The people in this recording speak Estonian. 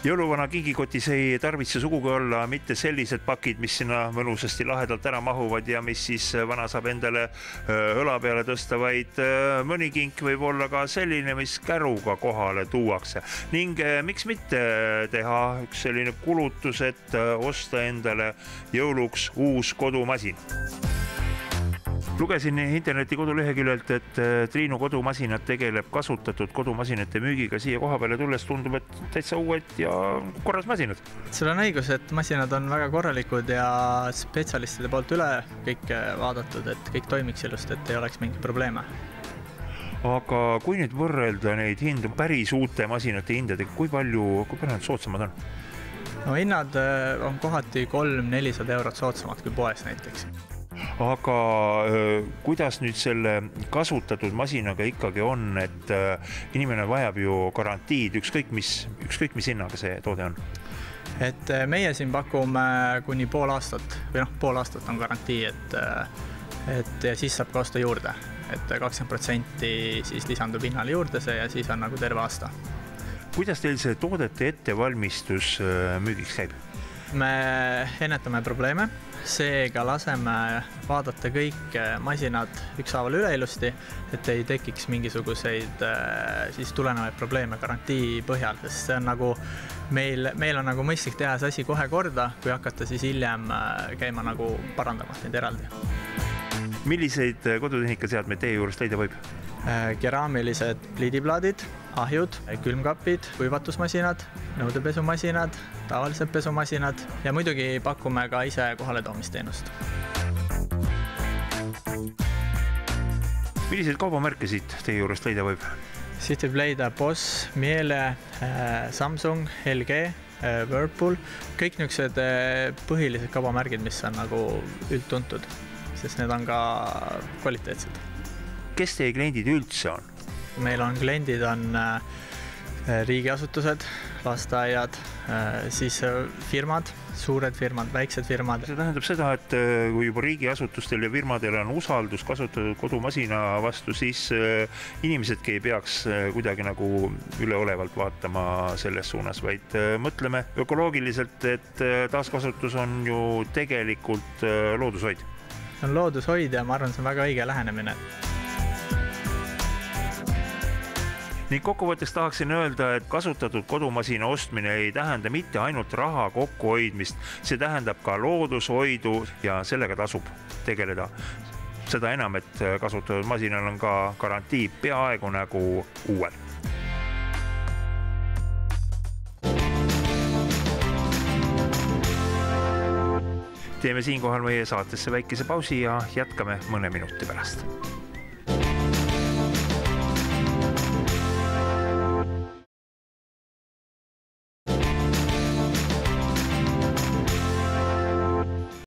Jõuluvana kingikotis ei tarvitse sugugi olla mitte sellised pakid, mis sinna mõnusasti lahedalt ära mahuvad ja mis siis vana saab endale õla peale tõsta, vaid mõni kink võib olla ka selline, mis käruga kohale tuuakse. Ning miks mitte teha üks selline kulutus, et osta endale jõuluks uus kodumasin. Lugesin interneti koduleheküljelt, et Triinu kodumasinad tegeleb kasutatud kodumasinate müügiga. Siia koha peale tulles tundub, et täitsa uued ja korras masinad. Sul on õigus, et masinad on väga korralikud ja spetsialistide poolt üle kõik vaadatud, et kõik toimiks ilust, et ei oleks mingi probleeme. Aga kui nüüd võrrelda neid hindu päris uute masinate hindadega, kui palju need soodsamad on? No hinnad on kohati 300–400 eurot soodsamad kui poes näiteks. Aga kuidas nüüd selle kasutatud masinaga ikkagi on, et inimene vajab ju garantiid, ükskõik mis hinnaga see toode on? Et meie siin pakume kuni pool aastat on garantii, et ja siis saab ka osta juurde, et 20% siis lisandub hinnale juurde see ja siis on nagu terve aasta. Kuidas teil see toodete ettevalmistus müügiks käib? Me ennetame probleeme, seega laseme vaadata kõik masinad ükshaaval üle ilusti, et ei tekiks mingisuguseid siis tulenevaid probleeme garantii põhjal, sest see on nagu meil on nagu mõistlik teha see asi kohe korda, kui hakata siis hiljem käima nagu parandamas neid eraldi. Milliseid kodutehnika-seadmeid teie juurest leida võib? Keraamilised pliidiplaadid, ahjud, külmkapid, kuivatusmasinad, nõudepesumasinad, tavalised pesumasinad ja muidugi pakume ka ise kohaletoomisteenust. Milliseid kaubamärke siit teie juurest leida võib? Siit võib leida Boss, Miele, Samsung, LG, Whirlpool, kõik niisugused põhilised kaubamärgid, mis on nagu üldtuntud, sest need on ka kvaliteetsed. Kes teie kliendid üldse on? Meil on kliendid riigiasutused, lasteaiad, siis firmad, suured firmad, väiksed firmad. See tähendab seda, et kui juba riigiasutustel ja firmadel on usaldus kasutatud kodumasina vastu, siis inimesedki ei peaks kuidagi nagu üleolevalt vaatama selles suunas, vaid mõtleme ökoloogiliselt, et taaskasutus on ju tegelikult loodushoid. See on loodushoid ja ma arvan, see on väga õige lähenemine. Ning kokkuvõtteks tahaksin öelda, et kasutatud kodumasina ostmine ei tähenda mitte ainult raha kokkuhoidmist, see tähendab ka loodushoidu ja sellega tasub tegeleda. Seda enam, et kasutatud masinal on ka garantii peaaegu nagu uuel. Teeme siinkohal meie saatesse väikese pausi ja jätkame mõne minuti pärast.